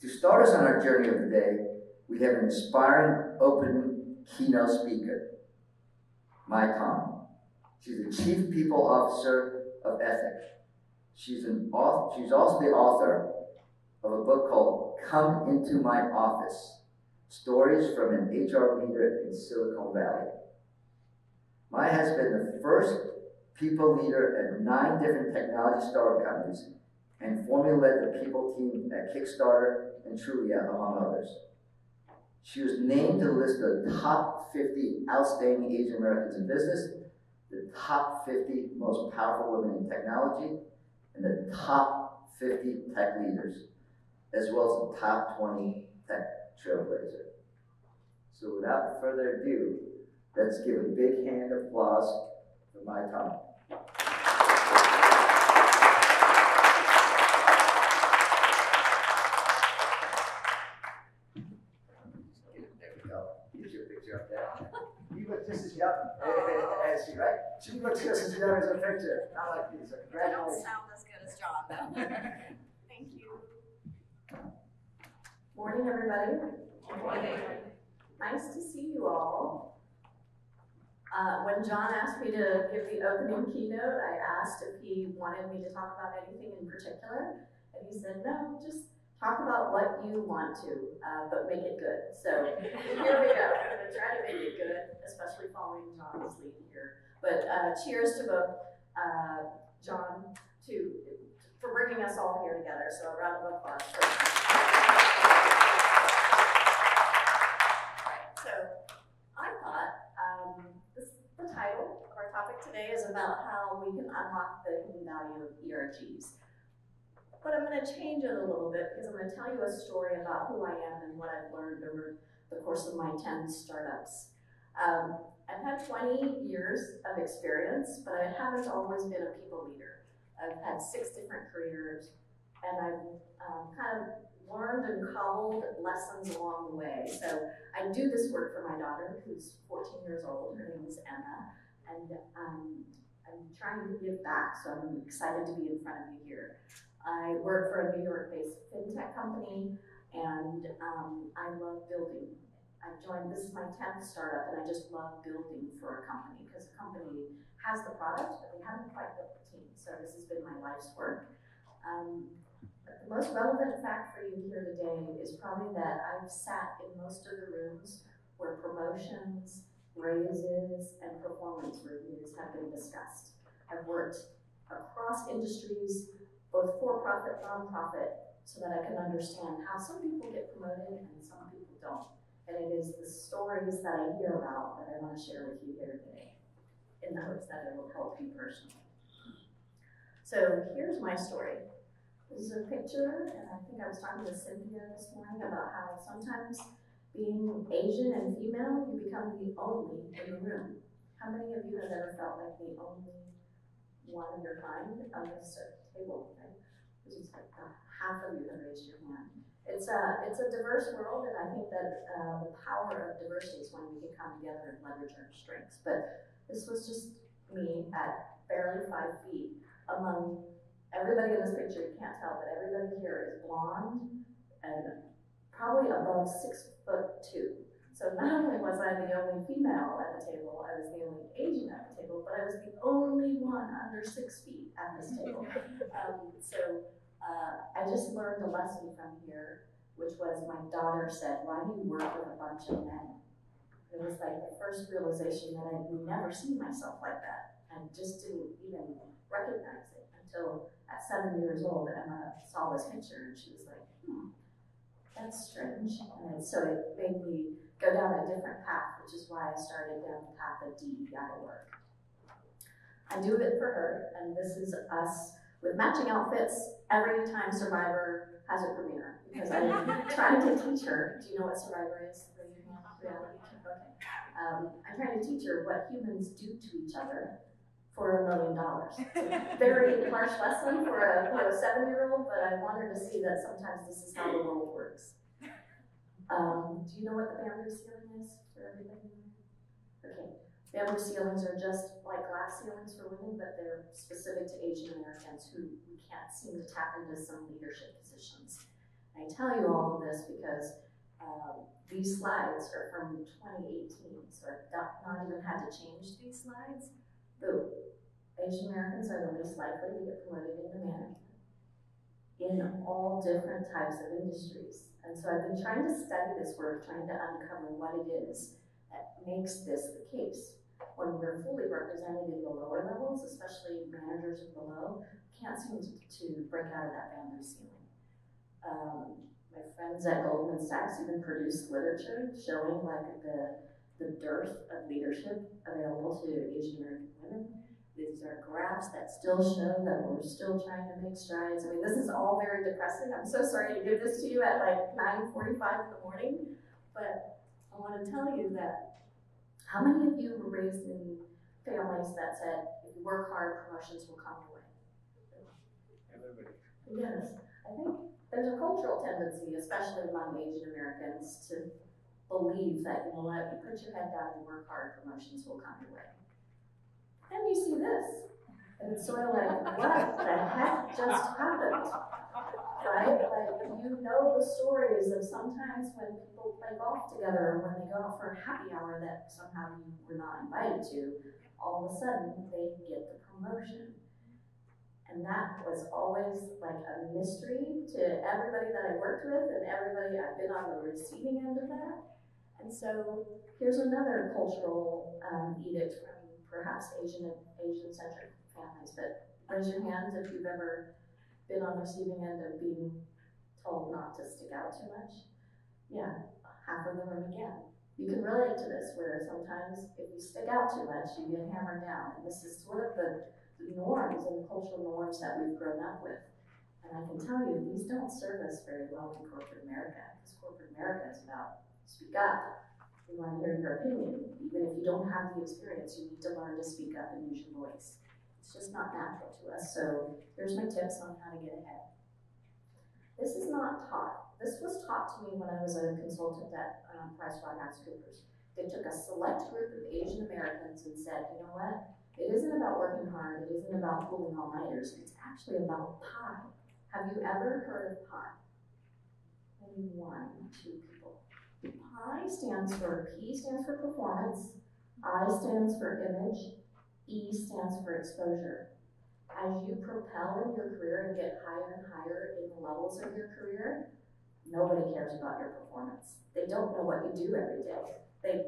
To start us on our journey of the day, we have an inspiring, open keynote speaker, Mai Khan. She's the Chief People Officer of Ethic. She's also the author of a book called Come Into My Office, Stories from an HR Leader in Silicon Valley. Mai has been the first people leader at 9 different technology startup companies and formerly led the people team at Kickstarter and Trulia, among others. She was named to the list of the top 50 outstanding Asian Americans in business, the top 50 most powerful women in technology, and the top 50 tech leaders, as well as the top 20 tech trailblazer. So without further ado, let's give a big hand of applause for Mai Khan. There we go. Get your picture up there. You look just as young as she, right? She looks just as young as her picture. Not like these. So I don't congratulations. sound as good as John, though. Thank you. Morning, everybody. Morning. Nice to see you all. When John asked me to give the opening keynote, I asked if he wanted me to talk about anything in particular, and he said, no, just talk about what you want to, but make it good. So here we go. I'm going to try to make it good, especially following John's lead here. But cheers to both John for bringing us all here together. So a round of applause. So I thought the title of our topic today is about how we can unlock the hidden value of ERGs. But I'm going to change it a little bit because I'm going to tell you a story about who I am and what I've learned over the course of my 10 startups. I've had 20 years of experience, but I haven't always been a people leader. I've had 6 different careers, and I've kind of learned and cobbled lessons along the way. So I do this work for my daughter, who's 14 years old. Her name is Emma, and I'm trying to give back, so I'm excited to be in front of you here. I work for a New York-based fintech company, and I love building. This is my 10th startup, and I just love building for a company, because the company has the product, but they haven't quite built the team. So this has been my life's work. The most relevant fact for you here today is probably that I've sat in most of the rooms where promotions, raises, and performance reviews have been discussed. I've worked across industries, both for-profit, non-profit, so that I can understand how some people get promoted and some people don't. And it is the stories that I hear about that I want to share with you here today, in the hopes that it will help you personally. So here's my story. This is a picture, and I think I was talking to Cynthia this morning about how sometimes being Asian and female, you become the only in the room. How many of you have ever felt like the only one of your kind on this table, right? This is like half of you have raised your hand. It's a diverse world, and I think that the power of diversity is when we can come together and leverage our strengths. But this was just me at barely 5 feet among everybody in this picture. You can't tell, but everybody here is blonde and probably above 6'2". So not only was I the only female at the table, I was the only Asian at the table, but I was the only one under 6 feet at this table. I just learned a lesson from here, which was my daughter said, "Why do you work with a bunch of men?" It was like the first realization that I'd never seen myself like that. I just didn't even recognize it until at 7 years old, Emma saw this picture and she was like, that's strange. And so it made me go down a different path, which is why I started down the path of DEI work. I do it for her, and this is us with matching outfits every time Survivor has a premiere, because I'm trying to teach her. Do you know what Survivor is? Reality? Okay. I'm trying to teach her what humans do to each other for $1 million. It's a very harsh lesson for a 7-year-old, but I want her to see that sometimes this is how the world works. Do you know what the bamboo ceiling is for everybody? Okay. Bamboo ceilings are just like glass ceilings for women, but they're specific to Asian Americans who can't seem to tap into some leadership positions. I tell you all of this because these slides are from 2018, so I've not even had to change these slides. The Asian Americans are the least likely to get promoted into management in all different types of industries. And so I've been trying to study this work, trying to uncover what it is that makes this the case. When we're fully represented in the lower levels, especially managers and below, can't seem to break out of that bamboo ceiling. My friends at Goldman Sachs even produced literature showing like the dearth of leadership available to Asian American women. These are graphs that still show that we're still trying to make strides. I mean, this is all very depressing. I'm so sorry to give this to you at like 9:45 in the morning, but I want to tell you that how many of you were raised in families that said, if you work hard, promotions will come your way? Everybody. Yes, I think there's a cultural tendency, especially among Asian Americans, to believe that, you know what, you put your head down, you work hard, promotions will come your way. Then you see this, and it's sort of like, what the heck just happened, right? Like, you know the stories of sometimes when people play golf together, or when they go out for a happy hour that somehow you were not invited to, all of a sudden they get the promotion. And that was always like a mystery to everybody that I worked with and everybody I've been on the receiving end of that. And so here's another cultural edict from perhaps Asian-centric families, but raise your hands if you've ever been on the receiving end of being told not to stick out too much. Yeah, half of the room again. You can relate to this, where sometimes if you stick out too much, you get hammered down. And this is sort of the norms and cultural norms that we've grown up with. And I can tell you, these don't serve us very well in corporate America, because corporate America is about speak up. We want to hear your opinion. Even if you don't have the experience, you need to learn to speak up and use your voice. It's just not natural to us. So here's my tips on how to get ahead. This is not taught. This was taught to me when I was a consultant at PricewaterhouseCoopers. They took a select group of Asian Americans and said, you know what? It isn't about working hard. It isn't about pulling all-nighters. It's actually about pie. Have you ever heard of pie? Maybe one, two people. PI stands for P stands for performance, I stands for image, E stands for exposure. As you propel in your career and get higher and higher in the levels of your career, nobody cares about your performance. They don't know what you do every day. They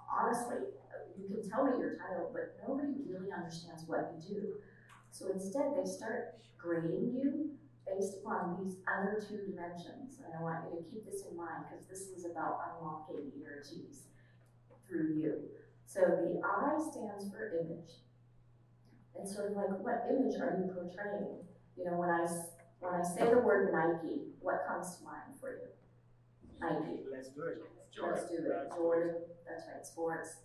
honestly, you can tell me your title, but nobody really understands what you do. So instead, they start grading you based upon these other two dimensions. And I want you to keep this in mind, because this is about unlocking ERGs through you. So the I stands for image. It's sort of like, what image are you portraying? You know, when I say the word Nike, what comes to mind for you? Nike. Let's do it. Let's do it. Jordan, that's right, sports.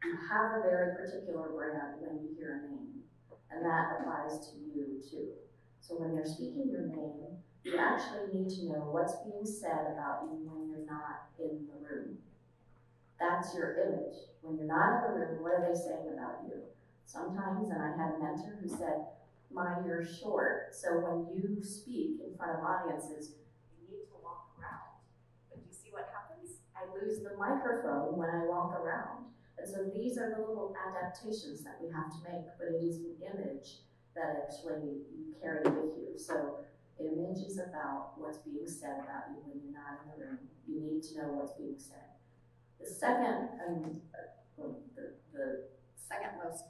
You have a very particular brand when you hear a name, and that applies to you too. So when they're speaking your name, you actually need to know what's being said about you when you're not in the room. That's your image. When you're not in the room, what are they saying about you? Sometimes, and I had a mentor who said, you're short, so when you speak in front of audiences, you need to walk around. But do you see what happens? I lose the microphone when I walk around. And so these are the little adaptations that we have to make, but it is an image that actually you carry with you. So image is about what's being said about you when you're not in the room. You need to know what's being said. The second, the second most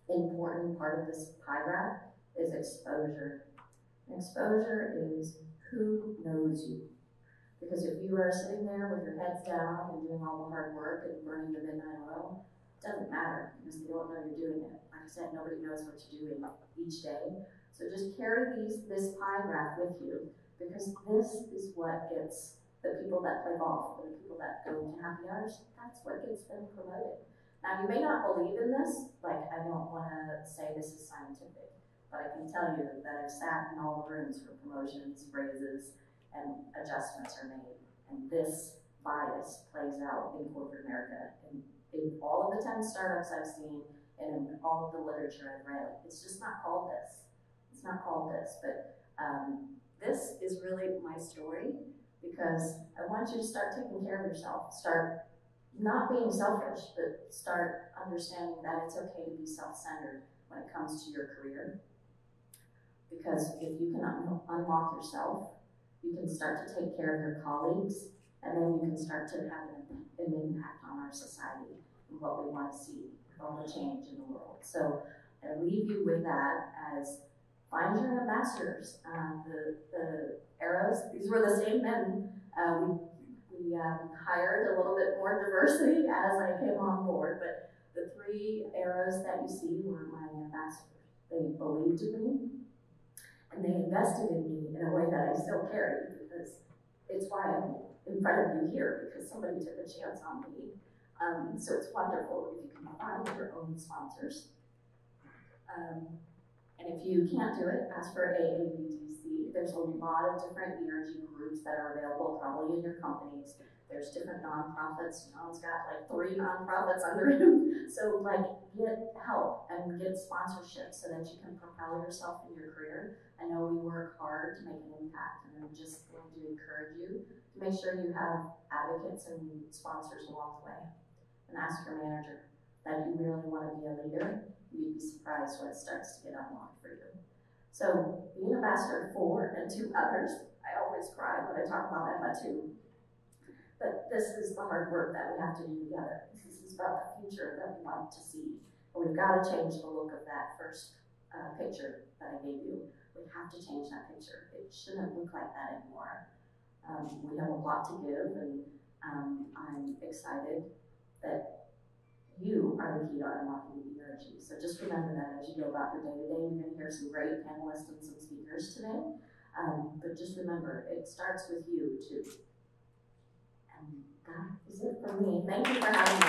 important part of this pie graph is exposure. Exposure is who knows you. Because if you are sitting there with your heads down and doing all the hard work and burning the midnight oil, it doesn't matter because they don't know you're doing it. Like I said, nobody knows what you're doing each day. So just carry this pie graph with you, because this is what gets the people that play golf, the people that go to happy hours, that's what gets them promoted. Now, you may not believe in this, like I don't want to say this is scientific, but I can tell you that I've sat in all the rooms for promotions, raises, and adjustments are made. And this bias plays out in corporate America. In all of the 10 startups I've seen, and in all of the literature I've read, it's just not called this. It's not called this, but this is really my story because I want you to start taking care of yourself. Start not being selfish, but start understanding that it's okay to be self-centered when it comes to your career. Because if you can unlock yourself, you can start to take care of your colleagues, and then you can start to have an impact on our society and what we want to see, all the change in the world. So I leave you with that as find your ambassadors. The arrows, these were the same men. We hired a little bit more diversity as I came on board, but the 3 arrows that you see were my ambassadors. They believed in me, and they invested in me in a way that I still carry, because it's why I'm in front of you here, because somebody took a chance on me. So it's wonderful if you can find your own sponsors. And if you can't do it, ask for AABTC. There's a lot of different ERG groups that are available probably in your companies. There's different nonprofits. John's got like 3 nonprofits under him. So like get help and get sponsorship so that you can propel yourself in your career. I know we work hard to make an impact, and I'm just going to encourage you to make sure you have advocates and sponsors along the way. And ask your manager that you really want to be a leader. You'd be surprised when it starts to get unlocked for you. So be an ambassador for and to others. I always cry when I talk about Emma too. But this is the hard work that we have to do together. This is about the future that we want to see. And we've got to change the look of that first picture that I gave you. We have to change that picture. It shouldn't look like that anymore. We have a lot to give, and I'm excited that you are the key to unlocking the ERG. So just remember that as you go about your day-to-day. You're going to hear some great panelists and some speakers today. But just remember, it starts with you too. And that is it for me. Thank you for having me.